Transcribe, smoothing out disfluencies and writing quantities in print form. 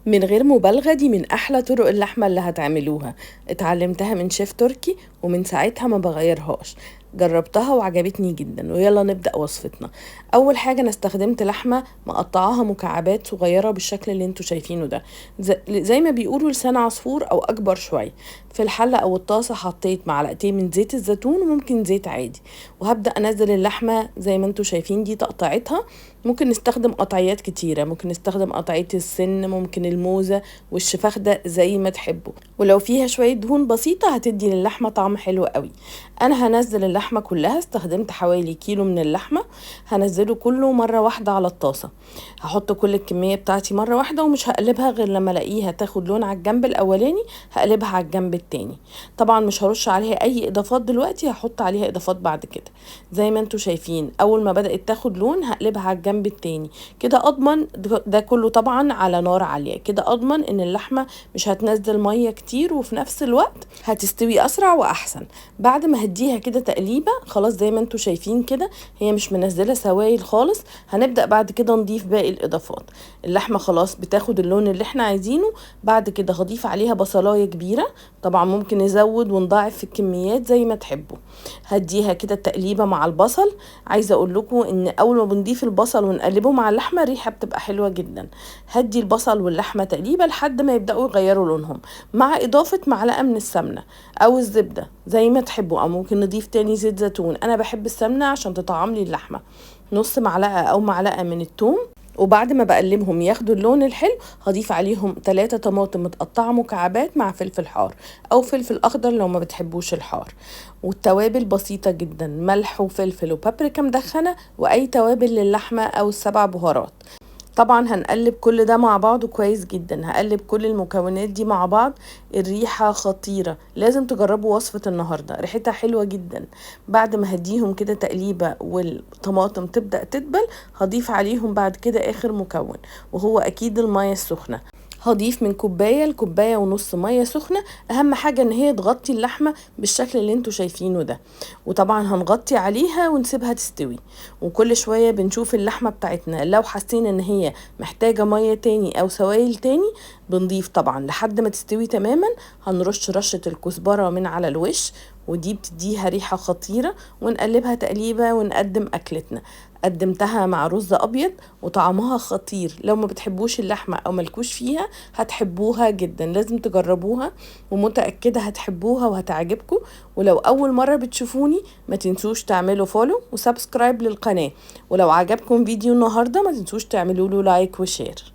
من غير مبالغة دي من أحلى طرق اللحمة اللي هتعملوها. اتعلمتها من شيف تركي ومن ساعتها ما بغيرهاش. جربتها وعجبتني جدا، ويلا نبدأ وصفتنا. أول حاجة أنا استخدمت لحمة مقطعاها مكعبات صغيرة بالشكل اللي انتوا شايفينه ده، زي ما بيقولوا لسان عصفور أو أكبر شوية. في الحلة أو الطاسة حطيت معلقتين من زيت الزيتون وممكن زيت عادي، وهبدأ أنزل اللحمة زي ما انتوا شايفين دي تقطعتها. ممكن نستخدم قطعيات كتيرة، ممكن نستخدم قطعية السن، ممكن الموزة والشفاخدة زي ما تحبوا، ولو فيها شوية دهون بسيطة هتدي للحمة طعم حلو قوي. انا هنزل اللحمة كلها، استخدمت حوالي كيلو من اللحمة. هنزله كله مرة واحدة على الطاسة. هحط كل الكمية بتاعتي مرة واحدة ومش هقلبها غير لما الاقيها تاخد لون على الجنب الاولاني. هقلبها على الجنب التاني. طبعا مش هرش عليها اي اضافات دلوقتي، هحط عليها اضافات بعد كده. زي ما انتوا شايفين اول ما بدأت تاخد لون هقلبها على الجنب التاني. كده اضمن ده كله طبعا على نار عالية، كده اضمن ان اللحمة مش هتنزل مية كتير، وفي نفس الوقت هتستوي اسرع واحسن. بعد ما هديها كده تقليبة خلاص زي ما انتوا شايفين كده هي مش منزلة سوائل خالص. هنبدأ بعد كده نضيف باقي الاضافات. اللحمة خلاص بتاخد اللون اللي احنا عايزينه. بعد كده هضيف عليها بصلاية كبيرة، طبعا ممكن نزود ونضاعف في الكميات زي ما تحبوا. هديها كده تقليبة مع البصل. عايزة اقول لكم ان اول ما بنضيف البصل ونقلبه مع اللحمة الريحة بتبقى حلوة جدا. هدي البصل واللحمة تقليبة لحد ما يبدأوا يغيروا لونهم، مع اضافة معلقة من السمنة او الزبدة زي ما تحبوا، او ممكن نضيف تاني زيت زيتون. انا بحب السمنة عشان تطعم لي اللحمة. نص معلقة او معلقة من الثوم. وبعد ما بقلبهم ياخدوا اللون الحلو هضيف عليهم 3 طماطم متقطعة مكعبات مع فلفل حار او فلفل اخضر لو ما بتحبوش الحار. والتوابل بسيطة جدا، ملح وفلفل وبابريكا مدخنة واي توابل للحمة او السبع بهارات. طبعا هنقلب كل ده مع بعضه كويس جدا، هقلب كل المكونات دي مع بعض. الريحة خطيرة، لازم تجربوا وصفة النهاردة، ريحتها حلوة جدا. بعد ما هديهم كده تقليبة والطماطم تبدأ تدبل هضيف عليهم بعد كده آخر مكون، وهو أكيد المية السخنة. هضيف من كوباية لكوباية ونص مية سخنة. اهم حاجة ان هي تغطي اللحمة بالشكل اللي انتوا شايفينه ده. وطبعا هنغطي عليها ونسيبها تستوي. وكل شوية بنشوف اللحمة بتاعتنا، لو حاسين ان هي محتاجة مية تاني او سوائل تاني بنضيف طبعا لحد ما تستوي تماما. هنرش رشة الكزبرة من على الوش، ودي بتديها ريحة خطيرة. ونقلبها تقليبة ونقدم أكلتنا. قدمتها مع رز أبيض وطعمها خطير. لو ما بتحبوش اللحمة أو ملكوش فيها هتحبوها جدا، لازم تجربوها ومتأكدة هتحبوها وهتعجبكم. ولو أول مرة بتشوفوني ما تنسوش تعملوا فولو وسبسكرايب للقناة. ولو عجبكم فيديو النهاردة ما تنسوش تعملوا له لايك وشير.